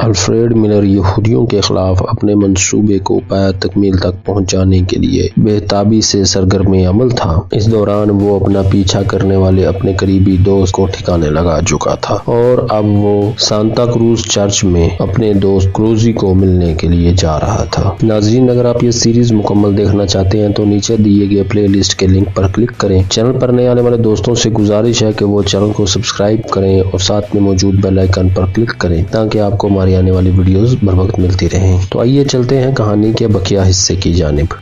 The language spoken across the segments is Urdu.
الفریڈ ملر یہودیوں کے خلاف اپنے منصوبے کو پایہ تکمیل تک پہنچانے کے لیے بے-تابی سے سرگرم عمل تھا۔ اس دوران وہ اپنا پیچھا کرنے والے اپنے قریبی دوست کو ٹھکانے لگا چکا تھا اور اب وہ سانتا کروز چرچ میں اپنے دوست کروزی کو ملنے کے لیے جا رہا تھا۔ ناظرین، اگر آپ یہ سیریز مکمل دیکھنا چاہتے ہیں تو نیچے دیے گئے پلے لسٹ کے لنک پر کلک کریں۔ چینل پر نئے آنے والے دوستوں سے گزارش ہے کہ وہ چینل کو سبسکرائب کریں اور ساتھ میں موجود بیل آئیکن پر کلک کریں تاکہ آپ کو ہماری آنے والی ویڈیوز بر وقت ملتی رہیں۔ تو آئیے چلتے ہیں کہانی کے بقیہ حصے کی جانب۔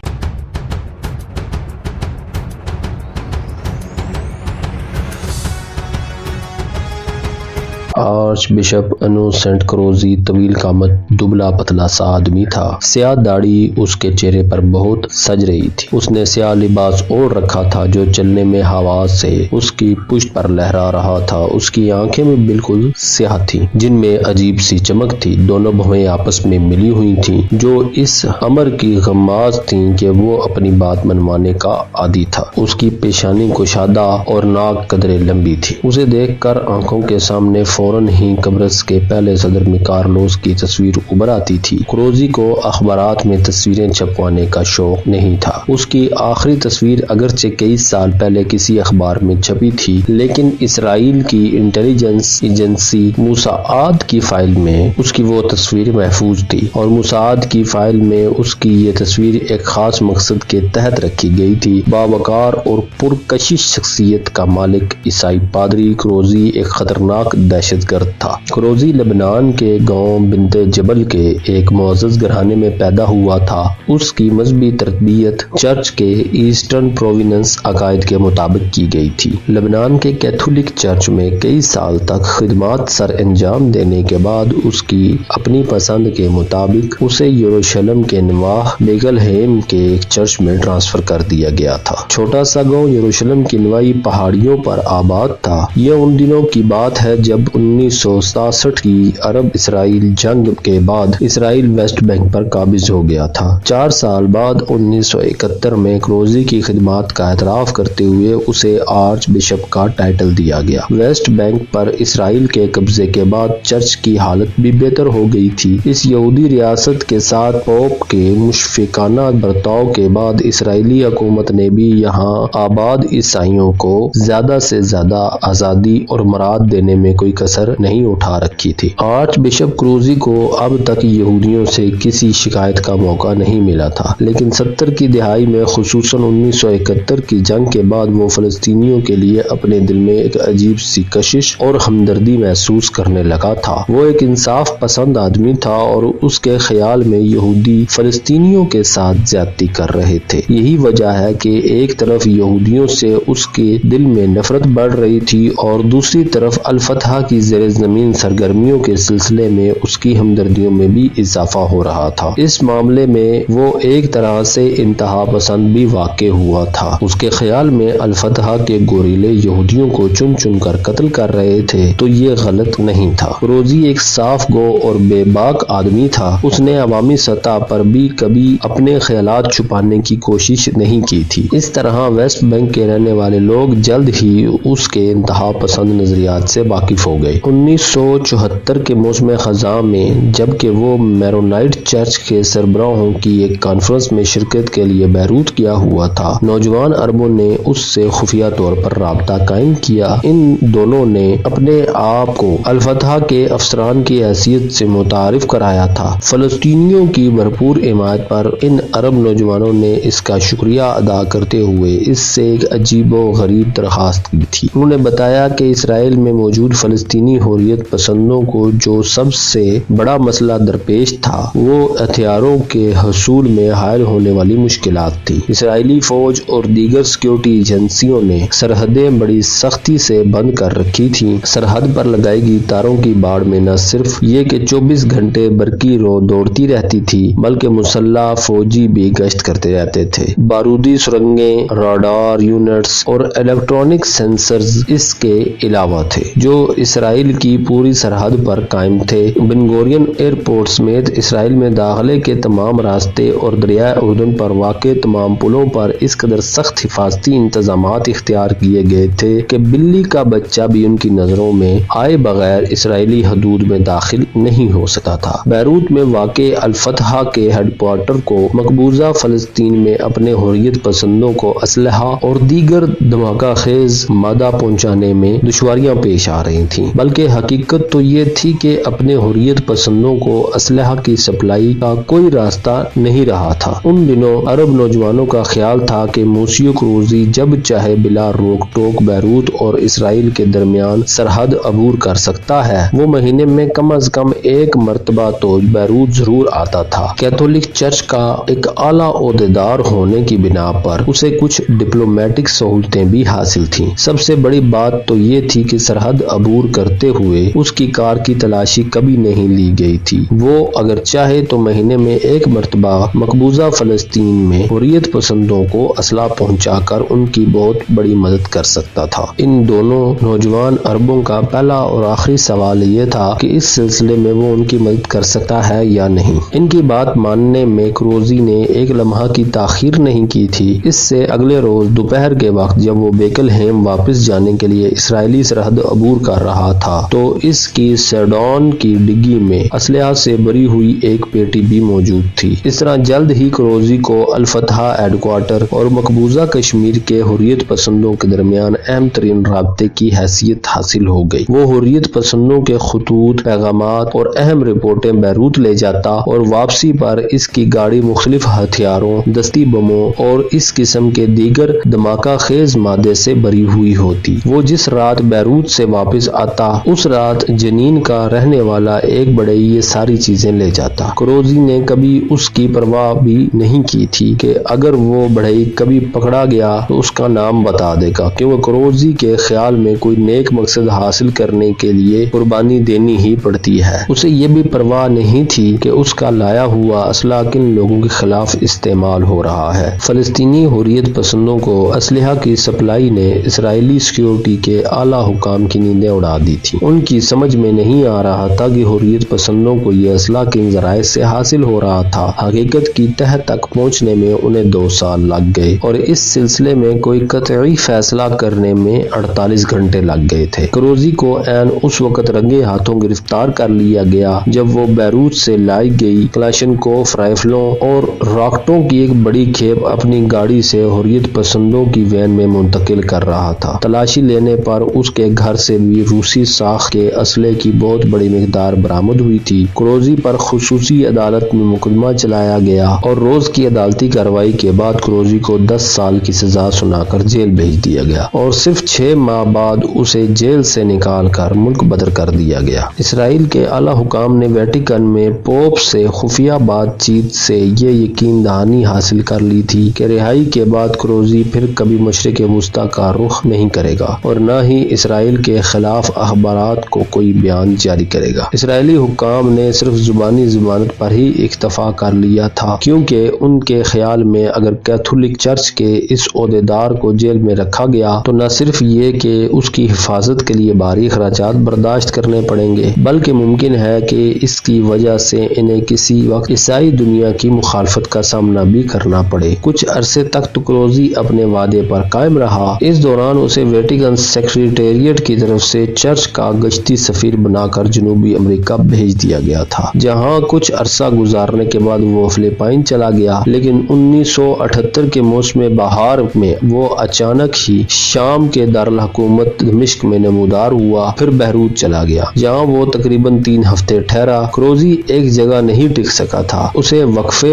آرچ بشپ انوسنٹ کروزی طویل قامت، دبلا پتلا سا آدمی تھا۔ سیاہ داڑھی اس کے چہرے پر بہت سج رہی تھی۔ اس نے سیاہ لباس اوڑھ رکھا تھا جو چلنے میں ہوا سے اس کی پشت پر لہرا رہا تھا۔ اس کی آنکھیں بھی بالکل سیاہ تھیں جن میں عجیب سی چمک تھی۔ دونوں بھویں آپس میں ملی ہوئی تھیں جو اس امر کی غماز تھیں کہ وہ اپنی بات منوانے کا عادی تھا۔ اس کی پیشانی کشادہ اور ناک قدرے لمبی تھی۔ اسے دیکھ کر آنکھوں کے سامنے فوراً ہی قبرص کے پہلے صدر میں کارلوس کی تصویر ابھر آتی تھی۔ کروزی کو اخبارات میں تصویریں چھپوانے کا شوق نہیں تھا۔ اس کی آخری تصویر اگرچہ کئی سال پہلے کسی اخبار میں چھپی تھی لیکن اسرائیل کی انٹیلیجنس ایجنسی موساد کی فائل میں اس کی وہ تصویر محفوظ تھی اور موساد کی فائل میں اس کی یہ تصویر ایک خاص مقصد کے تحت رکھی گئی تھی۔ باوقار اور پرکشش شخصیت کا مالک عیسائی پادری کروزی ایک خطرناک دہشت گرد تھا۔ کروزی لبنان کے گاؤں بنت جبل کے ایک معزز گھرانے میں پیدا ہوا تھا۔ اس کی مذہبی تربیت چرچ کے ایسٹرن پرووننس عقائد کے مطابق کی گئی تھی۔ لبنان کے کیتھولک چرچ میں کئی سال تک خدمات سر انجام دینے کے بعد اس کی اپنی پسند کے مطابق اسے یروشلم کے نواح بیگلہیم کے ایک چرچ میں ٹرانسفر کر دیا گیا تھا۔ چھوٹا سا گاؤں یروشلم کی نواحی پہاڑیوں پر آباد تھا۔ یہ ان دنوں کی بات ہے جب 1967 کی عرب اسرائیل جنگ کے بعد اسرائیل ویسٹ بینک پر قابض ہو گیا تھا۔ 4 سال بعد 1971 میں کروزی کی خدمات کا اعتراف کرتے ہوئے اسے آرچ بشپ کا ٹائٹل دیا گیا۔ ویسٹ بینک پر اسرائیل کے قبضے کے بعد چرچ کی حالت بھی بہتر ہو گئی تھی۔ اس یہودی ریاست کے ساتھ پوپ کے مشفقانہ برتاؤ کے بعد اسرائیلی حکومت نے بھی یہاں آباد عیسائیوں کو زیادہ سے زیادہ آزادی اور مراد دینے میں کوئی کسر نہیں اٹھا رکھی تھی۔ آرچ بشپ کروزی کو اب تک یہودیوں سے کسی شکایت کا موقع نہیں ملا تھا لیکن 70 کی دہائی میں خصوصاً 1971 کی جنگ کے بعد وہ فلسطینیوں کے لیے اپنے دل میں ایک عجیب سی کشش اور ہمدردی محسوس کرنے لگا تھا۔ وہ ایک انصاف پسند آدمی تھا اور اس کے خیال میں یہودی فلسطینیوں کے ساتھ زیادتی کر رہے تھے۔ یہی وجہ ہے کہ ایک طرف یہودیوں سے اس کے دل میں نفرت بڑھ رہی تھی اور دوسری طرف الفتح کی زیر زمین سرگرمیوں کے سلسلے میں اس کی ہمدردیوں میں بھی اضافہ ہو رہا تھا۔ اس معاملے میں وہ ایک طرح سے انتہا پسند بھی واقع ہوا تھا۔ اس کے خیال میں الفتح کے گوریلے یہودیوں کو چن چن کر قتل کر رہے تھے تو یہ غلط نہیں تھا۔ کروزی ایک صاف گو اور بے باک آدمی تھا۔ اس نے عوامی سطح پر بھی کبھی اپنے خیالات چھپانے کی کوشش نہیں کی تھی۔ اس طرح ویسٹ بینک کے رہنے والے لوگ جلد ہی اس کے انتہا پسند نظریات سے واقف ہو گئے۔ 1974 کے موسم خزاں میں جبکہ وہ میرونائٹ چرچ کے سربراہوں کی ایک کانفرنس میں شرکت کے لیے بیروت گیا ہوا تھا، نوجوان عربوں نے اس سے خفیہ طور پر رابطہ قائم کیا۔ ان دونوں نے اپنے آپ کو الفتح کے افسران کی حیثیت سے متعارف کرایا تھا۔ فلسطینیوں کی بھرپور حمایت پر ان عرب نوجوانوں نے اس کا شکریہ ادا کرتے ہوئے اس سے ایک عجیب و غریب درخواست کی تھی۔ انہوں نے بتایا کہ اسرائیل میں موجود فلسطینی حریت پسندوں کو جو سب سے بڑا مسئلہ درپیش تھا وہ ہتھیاروں کے حصول میں حائل ہونے والی مشکلات تھی۔ اسرائیلی فوج اور دیگر سیکورٹی ایجنسیوں نے سرحدیں بڑی سختی سے بند کر رکھی تھیں۔ سرحد پر لگائی گئی تاروں کی باڑ میں نہ صرف یہ کہ 24 گھنٹے برقی رو دوڑتی رہتی تھی بلکہ مسلح فوجی بھی گشت کرتے رہتے تھے۔ بارودی سرنگیں، راڈار یونٹس اور الیکٹرانک سینسرز اس کے علاوہ تھے جو اسرائیل کی پوری سرحد پر قائم تھے۔ بن گورین ایئرپورٹ سمیت اسرائیل میں داخلے کے تمام راستے اور دریائے اردن پر واقع تمام پلوں پر اس قدر سخت حفاظتی انتظامات اختیار کیے گئے تھے کہ بلی کا بچہ بھی ان کی نظروں میں آئے بغیر اسرائیلی حدود میں داخل نہیں ہو سکتا تھا۔ بیروت میں واقع الفتح کے ہیڈ کوارٹر کو مقبوضہ فلسطین میں اپنے حریت پسندوں کو اسلحہ اور دیگر دھماکہ خیز مادہ پہنچانے میں دشواریاں پیش آ رہی تھیں، بلکہ حقیقت تو یہ تھی کہ اپنے حریت پسندوں کو اسلحہ کی سپلائی کا کوئی راستہ نہیں رہا تھا۔ ان دنوں عرب نوجوانوں کا خیال تھا کہ موسیو کروزی جب چاہے بلا روک ٹوک بیروت اور اسرائیل کے درمیان سرحد عبور کر سکتا ہے۔ وہ مہینے میں کم از کم ایک مرتبہ تو بیروت ضرور آتا تھا۔ کیتھولک چرچ کا ایک اعلیٰ عہدیدار ہونے کی بنا پر اسے کچھ ڈپلومیٹک سہولتیں بھی حاصل تھیں۔ سب سے بڑی بات تو یہ تھی کہ سرحد عبور کرتے ہوئے اس کی کار کی تلاشی کبھی نہیں لی گئی تھی۔ وہ اگر چاہے تو مہینے میں ایک مرتبہ مقبوضہ فلسطین میں حریت پسندوں کو اسلحہ پہنچا کر ان کی بہت بڑی مدد کر سکتا تھا۔ ان دونوں نوجوان عربوں کا پہلا اور آخری سوال یہ تھا کہ اس سلسلے میں وہ ان کی مدد کر سکتا ہے یا نہیں۔ ان کی بات ماننے میں کروزی نے ایک لمحہ کی تاخیر نہیں کی تھی۔ اس سے اگلے روز دوپہر کے وقت جب وہ بیکل ہیم واپس جانے کے لیے اسرائیلی سرحد عبور کر رہا تھا تو اس کی سیڈان کی ڈگی میں اسلحہ سے بھری ہوئی ایک پیٹی بھی موجود تھی۔ اس طرح جلد ہی کروزی کو الفتح ہیڈ کوارٹر اور مقبوضہ کشمیر کے حریت پسندوں کے درمیان اہم ترین رابطے کی حیثیت حاصل ہو گئی۔ وہ حریت پسندوں کے خطوط، پیغامات اور اہم رپورٹیں بیروت لے جاتا اور واپسی پر اس کی گاڑی مختلف ہتھیاروں، دستی بموں اور اس قسم کے دیگر دھماکہ خیز مادے سے بھری ہوئی ہوتی۔ وہ جس رات بیروت سے واپس آتا اس رات جنین کا رہنے والا ایک بڑھئی یہ ساری چیزیں لے جاتا۔ کروزی نے کبھی اس کی پرواہ بھی نہیں کی تھی کہ اگر وہ بڑھئی کبھی پکڑا گیا تو اس کا نام بتا دے گا، کیونکہ کروزی کے خیال میں کوئی نیک مقصد حاصل کرنے کے لیے قربانی دینی ہی پڑتی ہے۔ اسے یہ بھی پرواہ نہیں تھی کہ اس کا لایا ہوا اسلحہ کن لوگوں کے خلاف استعمال ہو رہا ہے۔ فلسطینی حریت پسندوں کو اسلحہ کی سپلائی نے اسرائیلی سیکیورٹی کے اعلیٰ حکام کی نیندیں اڑا دی تھی۔ ان کی سمجھ میں نہیں آ رہا تھا کہ حریت پسندوں کو یہ اسلحہ کن ذرائع سے حاصل ہو رہا تھا۔ حقیقت کی تہہ تک پہنچنے میں انہیں 2 سال لگ گئے اور اس سلسلے میں کوئی قطعی فیصلہ کرنے میں 48 گھنٹے لگ گئے تھے۔ کروزی کو عین اس وقت رنگے ہاتھوں گرفتار کر لیا گیا جب وہ بیروت سے لائی گئی کلاشنکوف رائفلوں اور راکٹوں کی ایک بڑی کھیپ اپنی گاڑی سے حریت پسندوں کی وین میں منتقل کر رہا تھا۔ تلاشی لینے پر اس کے گھر سے بھی روسی ساخت کے اسلحے کی بہت بڑی مقدار برآمد ہوئی تھی۔ کروزی پر خصوصی عدالت میں مقدمہ چلایا گیا اور روز کی عدالتی کارروائی کے بعد کروزی کو 10 سال کی سزا سنا کر جیل بھیج دیا گیا اور صرف 6 ماہ بعد اسے جیل سے نکال کر ملک بدر کر دیا گیا۔ اسرائیل کے اعلیٰ حکام نے ویٹیکن میں پوپ سے خفیہ بات چیت سے یہ یقین دہانی حاصل کر لی تھی کہ رہائی کے بعد کروزی پھر کبھی مشرق وسطی کا رخ نہیں کرے گا اور نہ ہی اسرائیل کے خلاف اخبارات کو کوئی بیان جاری کرے گا۔ اسرائیلی حکام نے صرف زبانی ضمانت پر ہی اکتفا کر لیا تھا، کیونکہ ان کے خیال میں اگر کیتھولک چرچ کے اس عہدیدار کو جیل میں رکھا گیا تو نہ صرف یہ کہ اس کی حفاظت کے لیے بھاری اخراجات برداشت کرنے پڑیں گے، بلکہ ممکن ہے کہ اس کی وجہ سے انہیں کسی وقت عیسائی دنیا کی مخالفت کا سامنا بھی کرنا پڑے۔ کچھ عرصے تک تو کروزی اپنے وعدے پر قائم رہا۔ اس دوران اسے ویٹیکن سیکریٹریٹ کی طرف سے چرچ کا گشتی سفیر بنا کر جنوبی امریکہ بھیج دیا گیا تھا، جہاں کچھ عرصہ گزارنے کے بعد وہ فلپائن چلا گیا، لیکن 1978 کے موسم بہار میں وہ اچانک ہی شام کے دارالحکومت دمشق میں نمودار ہوا، پھر بیروت چلا گیا، جہاں وہ تقریباً 3 ہفتے ٹھہرا۔ کروزی ایک جگہ نہیں ٹک سکا تھا، اسے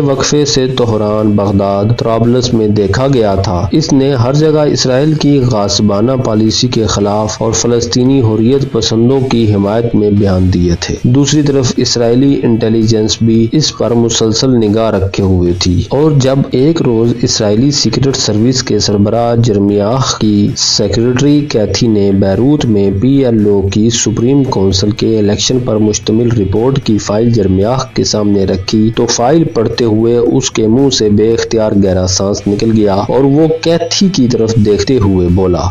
وقفے سے تہران، بغداد، طرابلس میں دیکھا گیا تھا۔ اس نے ہر جگہ اسرائیل کی غاصبانہ پالیسی کے خلاف اور فلسطینی حریت پسندوں کی حمایت میں بیان دیے تھے۔ دوسری طرف اسرائیلی انٹیلیجنس بھی اس پر مسلسل نگاہ رکھے ہوئے تھی، اور جب ایک روز اسرائیلی سیکرٹ سروس کے سربراہ جرمیاہ کی سیکریٹری کیتھی نے بیروت میں PLO کی سپریم کونسل کے الیکشن پر مشتمل رپورٹ کی فائل جرمیاہ کے سامنے رکھی تو فائل پڑھتے ہوئے اس کے منہ سے بے اختیار گہرا سانس نکل گیا اور وہ کیتھی کی طرف دیکھتے ہوئے بولا،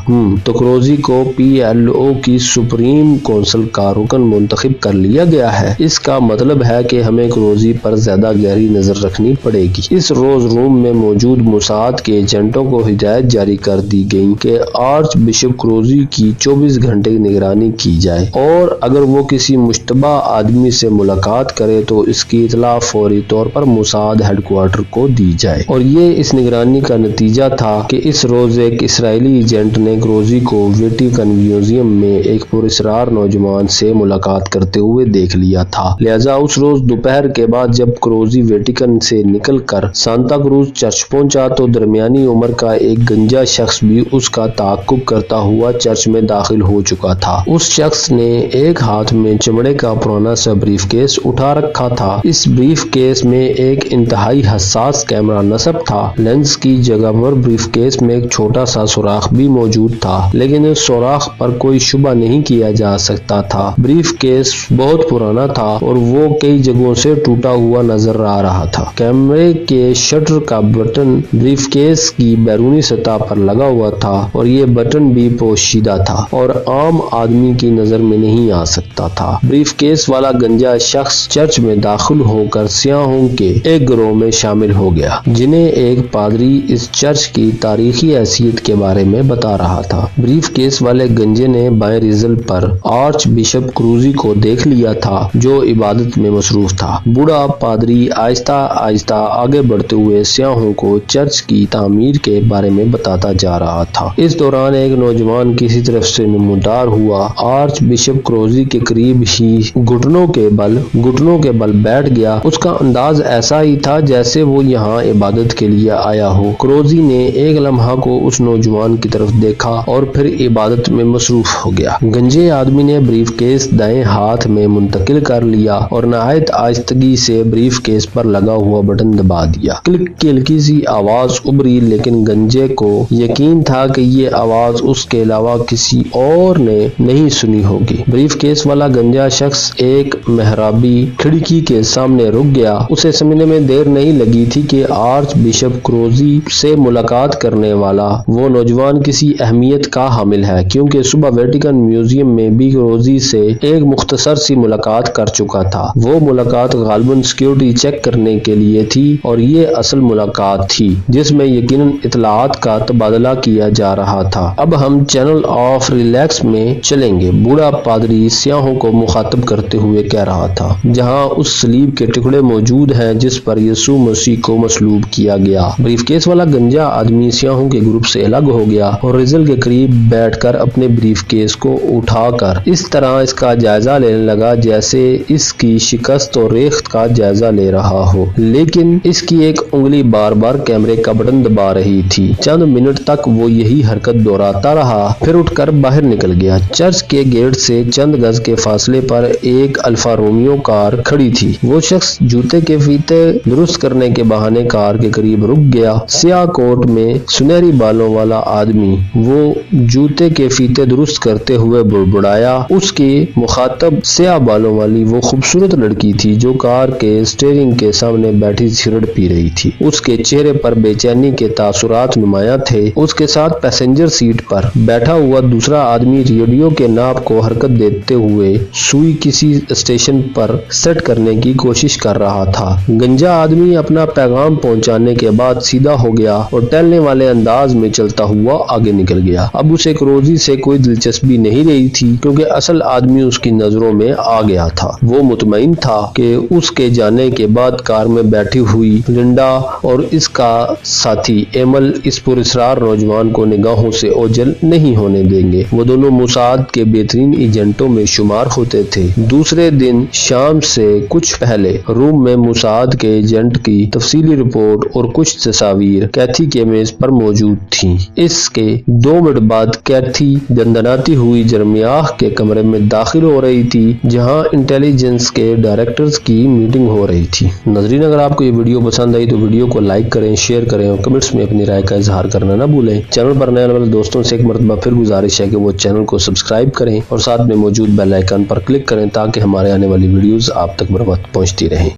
تو کروزی کو PLO کی سپریم تعلیم کونسل کا رکن منتخب کر لیا گیا ہے۔ اس کا مطلب ہے کہ ہمیں کروزی پر زیادہ گہری نظر رکھنی پڑے گی۔ اس روز روم میں موجود موساد کے ایجنٹوں کو ہدایت جاری کر دی گئی کہ آرچ بشپ کروزی کی 24 گھنٹے نگرانی کی جائے اور اگر وہ کسی مشتبہ آدمی سے ملاقات کرے تو اس کی اطلاع فوری طور پر موساد ہیڈ کوارٹر کو دی جائے۔ اور یہ اس نگرانی کا نتیجہ تھا کہ اس روز ایک اسرائیلی ایجنٹ نے کروزی کو ویٹیکن میوزیم میں ایک پراسرار نوجوان سے ملاقات کرتے ہوئے دیکھ لیا تھا۔ لہذا اس روز دوپہر کے بعد جب کروزی ویٹیکن سے نکل کر سانتا کروز چرچ پہنچا تو درمیانی عمر کا ایک گنجا شخص بھی اس کا تعاقب کرتا ہوا چرچ میں داخل ہو چکا تھا۔ اس شخص نے ایک ہاتھ میں چمڑے کا پرانا سا بریف کیس اٹھا رکھا تھا۔ اس بریف کیس میں ایک انتہائی حساس کیمرہ نصب تھا۔ لینس کی جگہ پر بریف کیس میں ایک چھوٹا سا سوراخ بھی موجود تھا، لیکن اس سوراخ پر کوئی شبہ نہیں کیا جا سکتا تھا۔ بریف کیس بہت پرانا تھا اور وہ کئی جگہوں سے ٹوٹا ہوا نظر آ رہا تھا۔ کیمرے کے شٹر کا بٹن بریف کیس کی بیرونی سطح پر لگا ہوا تھا اور یہ بٹن بھی پوشیدہ تھا اور عام آدمی کی نظر میں نہیں آ سکتا تھا۔ بریف کیس والا گنجا شخص چرچ میں داخل ہو کر سیاحوں کے ایک گروہ میں شامل ہو گیا، جنہیں ایک پادری اس چرچ کی تاریخی حیثیت کے بارے میں بتا رہا تھا۔ بریف کیس والے گنجے نے بائیں ریزل پر آرچ بشپ کروزی کو دیکھ لیا تھا جو عبادت میں مصروف تھا۔ بوڑھا پادری آہستہ آہستہ آگے بڑھتے ہوئے سیاحوں کو چرچ کی تعمیر کے بارے میں بتاتا جا رہا تھا۔ اس دوران ایک نوجوان کسی طرف سے نمودار ہوا، آرچ بشپ کروزی کے قریب ہی گھٹنوں کے بل بیٹھ گیا۔ اس کا انداز ایسا ہی تھا جیسے وہ یہاں عبادت کے لیے آیا ہو۔ کروزی نے ایک لمحہ کو اس نوجوان کی طرف دیکھا اور پھر عبادت میں مصروف ہو گیا۔ گنجے آدمی نے بریف کیس دائیں ہاتھ میں منتقل کر لیا اور نہایت آہستگی سے بریف کیس پر لگا ہوا بٹن دبا دیا۔ کلک کی ہلکی سی آواز ابھری، لیکن گنجے کو یقین تھا کہ یہ آواز اس کے علاوہ کسی اور نے نہیں سنی ہوگی۔ بریف کیس والا گنجا شخص ایک محرابی کھڑکی کے سامنے رک گیا۔ اسے سمجھنے میں دیر نہیں لگی تھی کہ آرچ بشپ کروزی سے ملاقات کرنے والا وہ نوجوان کسی اہمیت کا حامل ہے، کیونکہ صبح ویٹیکن میوزیم میں بھی کروزی سے ایک مختصر سی ملاقات کر چکا تھا۔ وہ ملاقات غالباً سیکیورٹی چیک کرنے کے لیے تھی اور یہ اصل ملاقات تھی جس میں یقیناً اطلاعات کا تبادلہ کیا جا رہا تھا۔ اب ہم چینل آف ریلیکس میں چلیں گے، بوڑھا پادری سیاحوں کو مخاطب کرتے ہوئے کہہ رہا تھا، جہاں اس صلیب کے ٹکڑے موجود ہیں جس پر یسوع مسیح کو مصلوب کیا گیا۔ بریف کیس والا گنجا آدمی سیاحوں کے گروپ سے الگ ہو گیا اور ریزل کے قریب بیٹھ کر اپنے بریف کیس کو اٹھا کر اس طرح اس کا جائزہ لینے لگا جیسے اس کی شکست اور ریخت کا جائزہ لے رہا ہو، لیکن اس کی ایک انگلی بار بار کیمرے کا بٹن دبا رہی تھی۔ چند منٹ تک وہ یہی حرکت دہراتا رہا، پھر اٹھ کر باہر نکل گیا۔ چرچ کے گیٹ سے چند گز کے فاصلے پر ایک الفا رومیو کار کھڑی تھی۔ وہ شخص جوتے کے فیتے درست کرنے کے بہانے کار کے قریب رک گیا۔ سیاہ کوٹ میں سنہری بالوں والا آدمی وہ جوتے کے فیتے درست کرتے ہوئے بڑبڑایا۔ اس کی مخاطب سیاہ بالوں والی وہ خوبصورت لڑکی تھی جو کار کے اسٹیئرنگ کے سامنے بیٹھی سگریٹ پی رہی تھی۔ اس کے چہرے پر بے چینی کے تاثرات نمایاں تھے۔ اس کے ساتھ پیسنجر سیٹ پر بیٹھا ہوا دوسرا آدمی ریڈیو کے ناب کو حرکت دیتے ہوئے سوئی کسی اسٹیشن پر سیٹ کرنے کی کوشش کر رہا تھا۔ گنجا آدمی اپنا پیغام پہنچانے کے بعد سیدھا ہو گیا اور ٹہلنے والے انداز میں چلتا ہوا آگے نکل گیا۔ اب اسے کروزی سے کوئی دلچسپی نہیں رہی تھی کیونکہ اصل آدمی اس کی نظروں میں آ گیا تھا۔ وہ مطمئن تھا کہ اس کے جانے کے بعد کار میں بیٹھی ہوئی لنڈا اور اس کا ساتھی ایمل اس پراسرار نوجوان کو نگاہوں سے اوجھل نہیں ہونے دیں گے۔ وہ دونوں موساد کے بہترین ایجنٹوں میں شمار ہوتے تھے۔ دوسرے دن شام سے کچھ پہلے روم میں موساد کے ایجنٹ کی تفصیلی رپورٹ اور کچھ تصاویر کیتھی کے میز پر موجود تھیں۔ اس کے 2 منٹ بعد کیتھی دندناتی ہوئی جرمیاہ کے کمرے میں داخل ہو رہی تھی جہاں انٹیلیجنس کے ڈائریکٹرز کی میٹنگ ہو رہی تھی۔ ناظرین، اگر آپ کو یہ ویڈیو پسند آئی تو ویڈیو کو لائک کریں، شیئر کریں اور کمنٹس میں اپنی رائے کا اظہار کرنا نہ بھولیں۔ چینل پر نئے آنے والے دوستوں سے ایک مرتبہ پھر گزارش ہے کہ وہ چینل کو سبسکرائب کریں اور ساتھ میں موجود بیل آئیکن پر کلک کریں تاکہ ہمارے آنے والی ویڈیوز آپ تک بر وقت پہنچتی رہیں۔